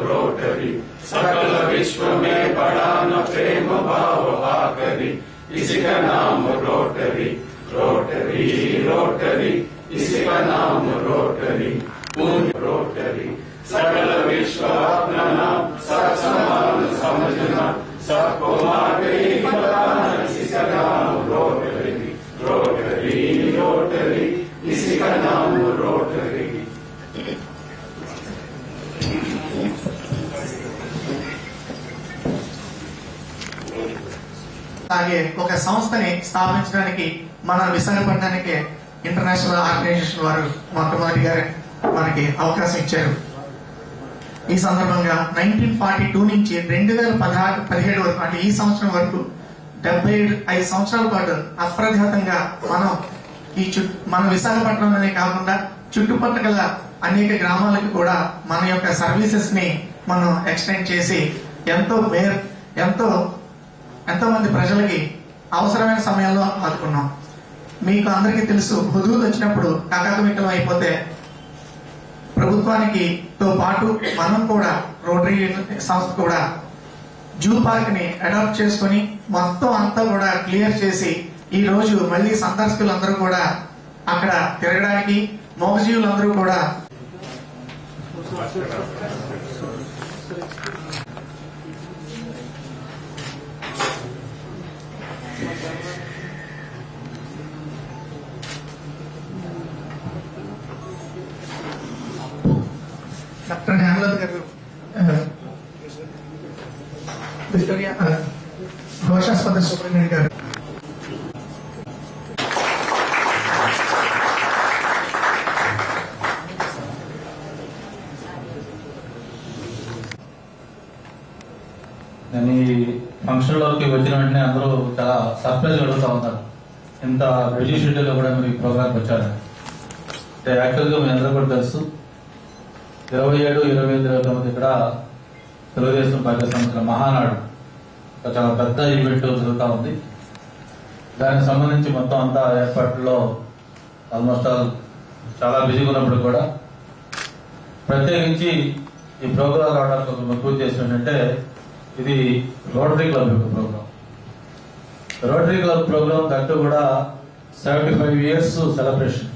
Rotary सकल विश्व में बड़ा न प्रेम भाव आकरी, इसी का नाम रोटरी। रोटरी रोटरी इसी का नाम रोटरी। पुण्य रोटरी सकल विश्व अपना नाम, सब समान समझना, सबको आगे बताना, इसी का नाम रोटरी। रोटरी रोटरी इसी का नाम रोटरी। అలాగే ఒక సంస్థని స్థాపించడానికి మన విశాఖపట్నానికి ఇంటర్నేషనల్ ఆర్గనైజేషన్ వారు మొట్టమొదటిగా మనకి అవకాశం ఇచ్చారు. ఈ సందర్భంగా 1942 నుంచి 2017 వరకు అంటే ఈ సంవత్సరం వరకు 75 సంవత్సరాల పాటు అప్రఘాతంగా మనం మన విశాఖపట్నంలోనే కాకుండా చుట్టుపక్కల అనేక గ్రామాలకు కూడా మన యొక్క సర్వీసెస్ ని మనం ఎక్స్టెండ్ చేసి ఎంతో మంది ప్రజలకి అవసరమైన సమయంలో ఆదుకున్నాం. మీకు అందరికీ తెలుసు, హుదూద్ వచ్చినప్పుడు కకాకమికలం అయిపోతే ప్రభుత్వానికి తో పాటు మనం కూడా రోటరీ సంస్థ కూడా జూ పార్క్ ని అడాప్ట్ చేసుకుని మొత్తం అంతా కూడా క్లియర్ చేసి ఈ రోజు మళ్ళీ సందర్శకులందరూ కూడా అక్కడ తిరగడానికి, మోగజీవులందరూ కూడా డాక్టర్ హేమలత గారు విక్టోరియా ఘోషాస్పత్రి సూపరింటెండెంట్ గారు, నేను ఈ ఫంక్షన్ లోకి వచ్చిన వెంటనే అందరూ చాలా సర్ప్రైజ్ అడుగుతా ఉంటారు, ఇంత బిజీ షెడ్యూల్ లో కూడా మీరు ఈ ప్రోగ్రామ్కి వచ్చారు. యాక్చువల్గా మీ అందరూ కూడా తెలుసు, 27, 28, 29 ఇక్కడ తెలుగుదేశం పార్టీ సంస్థల మహానాడు చాలా పెద్ద ఈవెంట్ జరుగుతూ ఉంది. దానికి సంబంధించి మొత్తం అంతా ఏర్పాట్లలో ఆల్మోస్ట్ చాలా బిజీగా ఉన్నప్పుడు కూడా ప్రత్యేకించి ఈ ప్రోగ్రాం రావడానికి ఒక ముఖ్య ఉద్దేశం ఏంటంటే, ఇది రోటరీ క్లబ్ యొక్క programme. Rotary club programme that కూడా 75 years సెలబ్రేషన్.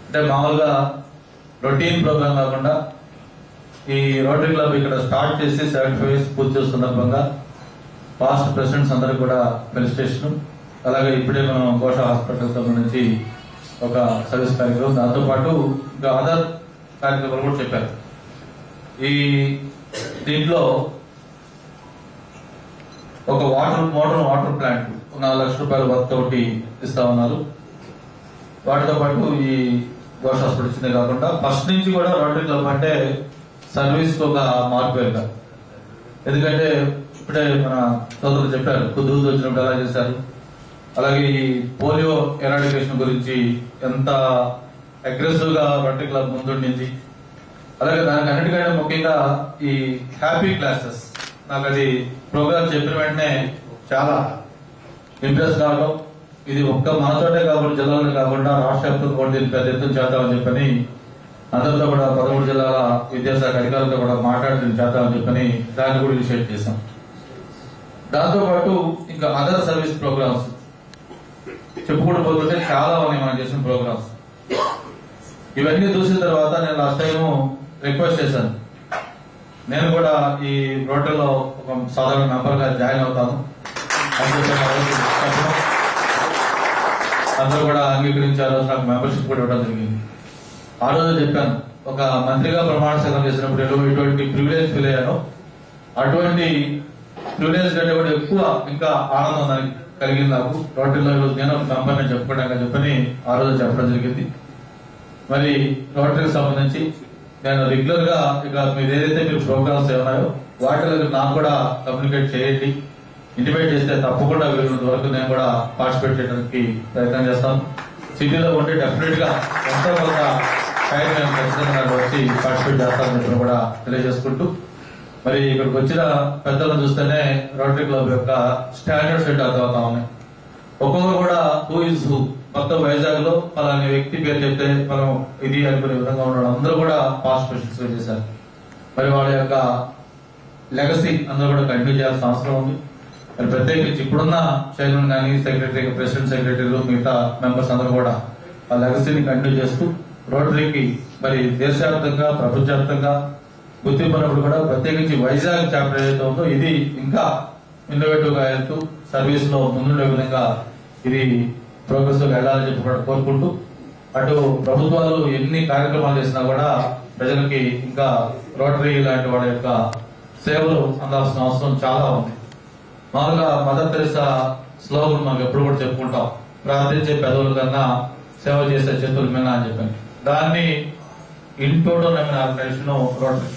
అంటే మామూలుగా రొటీన్ ప్రోగ్రాం కాకుండా ఈ రోటరీ క్లబ్ ఇక్కడ స్టార్ట్ చేసి 75 years పూర్తి చేస్తున్న సందర్భంగా పాస్ట్ ప్రెసిడెంట్స్ అందరూ కూడా ఫెలిసిటేషన్. అలాగే ఇప్పుడే మనం ఘోష హాస్పిటల్ సంబంధించి ఒక సర్వీస్ కార్యక్రమం, దాంతో పాటు ఇంకా అదర్ కార్యక్రమాలు కూడా చెప్పారు. ఈ దీంట్లో ఒక మోడర్న్ వాటర్ ప్లాంట్ 4 లక్షల రూపాయల వర్త్ ఒకటి ఇస్తా ఉన్నారు. వాటితో పాటు ఈ ఘోష హాస్పిటల్ ఇచ్చిందే కాకుండా ఫస్ట్ నుంచి కూడా రోటరీ క్లబ్ అంటే సర్వీస్ ఒక మార్పు వెళ్తారు. ఎందుకంటే ఇప్పుడే మన సోదరులు చెప్పారు, హుదూద్ వచ్చినప్పుడు ఎలా చేశారు, అలాగే ఈ పోలియో ఎరాడికేషన్ గురించి ఎంత అగ్రెసివ్ గా రోటరీ క్లబ్ ముందుండింది. అలాగే దానికి అన్నిటికంటే ముఖ్యంగా ఈ హ్యాపీ క్లాసెస్, నాకు అది ప్రోగ్రామ్ చెప్పిన వెంటనే చాలా ఇంప్రెస్ కావడం, ఇది ఒక్క మనతోటే కాకుండా జిల్లాలో కాకుండా రాష్ట్ర వ్యాప్తంగా కూడా దీన్ని పెద్ద ఎత్తున చేద్దామని చెప్పని అందరితో కూడా 13 జిల్లాల విద్యాశాఖ అధికారులతో కూడా మాట్లాడి చేద్దామని చెప్పని దాన్ని కూడా ఇనిషియేట్ చేశాం. దాంతో పాటు ఇంకా అదర్ సర్వీస్ ప్రోగ్రామ్స్ చెప్పుకుంటూ పోతుంటే చాలా ఉన్నాయి మనం చేసిన ప్రోగ్రామ్స్. ఇవన్నీ చూసిన తర్వాత నేను లాస్ట్ టైం రిక్వెస్ట్ చేశాను, నేను కూడా ఈ రోటరీలో ఒక సాధారణ మెంబర్ గా జాయిన్ అవుతాను. అందరూ కూడా అంగీకరించారు, నాకు మెంబర్షిప్ కూడా ఇవ్వడం జరిగింది. ఆ రోజు చెప్పాను, ఒక మంత్రిగా ప్రమాణ స్వీకారం చేసినప్పుడు ఇటువంటి ప్రివిలేజ్ ఫీల్ అయ్యాను, అటువంటి ప్రివిలేజ్ కంటే కూడా ఎక్కువ ఇంకా ఆనందం దానికి కలిగింది నాకు. రోటరీలో ఈరోజు నేను ఒక మెంబర్ని చెప్పుకోవడానికి చెప్పని ఆ రోజు చెప్పడం జరిగింది. మరి రోటరీకి సంబంధించి నేను రెగ్యులర్ గా ఇక మీరు ఏదైతే మీరు ప్రోగ్రామ్స్ ఏమన్నాయో వాటిలో నాకు కూడా కమ్యూనికేట్ చేయండి, ఇంటిమేట్ చేస్తే తప్పకుండా వీళ్ళ వరకు నేను కూడా పార్టిసిపేట్ చేయడానికి ప్రయత్నం చేస్తాను. సిటీలో ఉంటే డెఫినెట్ గా ఎంతో కొంత టైం మేము ఖచ్చితంగా వచ్చి పార్టిసిపేట్ చేస్తామని చెప్పి కూడా తెలియజేసుకుంటూ, మరి ఇక్కడికి వచ్చిన పెద్దలను చూస్తేనే రోటరీ క్లబ్ యొక్క స్టాండర్డ్స్ ఏంటో అర్థమవుతా ఉన్నాయి. ఒక్కొక్కరు కూడా హూ ఇస్ హూ, మొత్తం వైజాగ్ లో అలాంటి వ్యక్తి పేరు చెప్తే మనం ఇది అనుకునే విధంగా ఉండడం, అందరూ కూడా పాస్ట్ క్వశ్చన్స్ చేశారు. మరి వాళ్ళ యొక్క లెగసీ అందరూ కూడా కంటిన్యూ చేయాల్సిన అవసరం ఉంది. మరి ప్రత్యేకించి ఇప్పుడున్న చైర్మన్ కానీ సెక్రటరీ, ప్రెసిడెంట్, సెక్రటరీలు, మిగతా మెంబర్స్ అందరూ కూడా ఆ లెగసీని కంటిన్యూ చేస్తూ రోటరీకి మరి దేశవ్యాప్తంగా, ప్రపంచవ్యాప్తంగా గుర్తింపున్నప్పుడు కూడా ప్రత్యేకించి వైజాగ్ చాప్టర్ ఏదైతే ఉందో ఇది ఇంకా ఇన్నోవేటివ్ గా వెళ్తూ సర్వీస్ లో ముందుండే విధంగా ఇది ప్రోగ్రెస్ గా వెళ్లాలని చెప్పి కూడా కోరుకుంటూ, అటు ప్రభుత్వాలు ఎన్ని కార్యక్రమాలు చేసినా కూడా ప్రజలకి ఇంకా రోటరీ లాంటి వాళ్ళ యొక్క సేవలు అందాల్సిన అవసరం చాలా ఉంది. మామూలుగా మదర్ తెరెసా స్లోగన్ మనం ఎప్పుడు కూడా చెప్పుకుంటాం, ప్రార్థించే పెదవుల కన్నా సేవ చేసే చేతుల మీద అని చెప్పాను. దాన్ని ఇంటోటో నమ్మిన ఆర్గనైజేషన్ రోటరీ.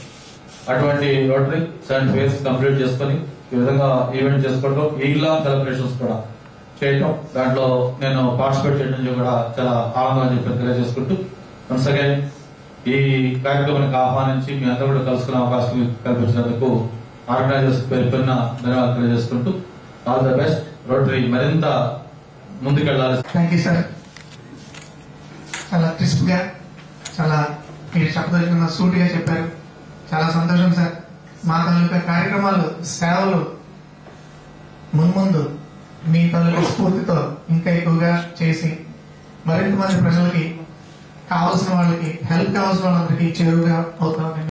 అటువంటి రోటరీ 7 ఇయర్స్ కంప్లీట్ చేసుకుని ఈ విధంగా ఈవెంట్ చేసుకోవడం, ఇలా సెలబ్రేషన్స్ కూడా చేయటం, దాంట్లో నేను పార్టిసిపేట్ చేయడం కూడా చాలా ఆనందం అని చెప్పి తెలియజేసుకుంటూ, వన్స్ అగైన్ ఈ కార్యక్రమానికి ఆహ్వానించి మీ అందరూ కూడా కలుసుకునే అవకాశం కల్పించినందుకు ఆర్గనైజర్స్ పేరున ధన్యవాదాలు తెలియజేసుకుంటూ, ఆల్ ద బెస్ట్. రోటరీ మరింత ముందుకెళ్లాలి. Thank you sir. చాలా క్రిస్ప్ గా, చాలా మీరు చెప్పదలిచిన సూటిగా చెప్పారు. చాలా సంతోషం సార్. మా తాలూకా కార్యక్రమాలు, సేవలు మున్ముందు మీ తాలూకా స్ఫూర్తితో ఇంకా ఎక్కువగా చేసి మరింత మంది ప్రజలకి, కావాల్సిన వాళ్ళకి, హెల్ప్ కావాల్సిన వాళ్ళందరికీ చేరువుగా అవుతామని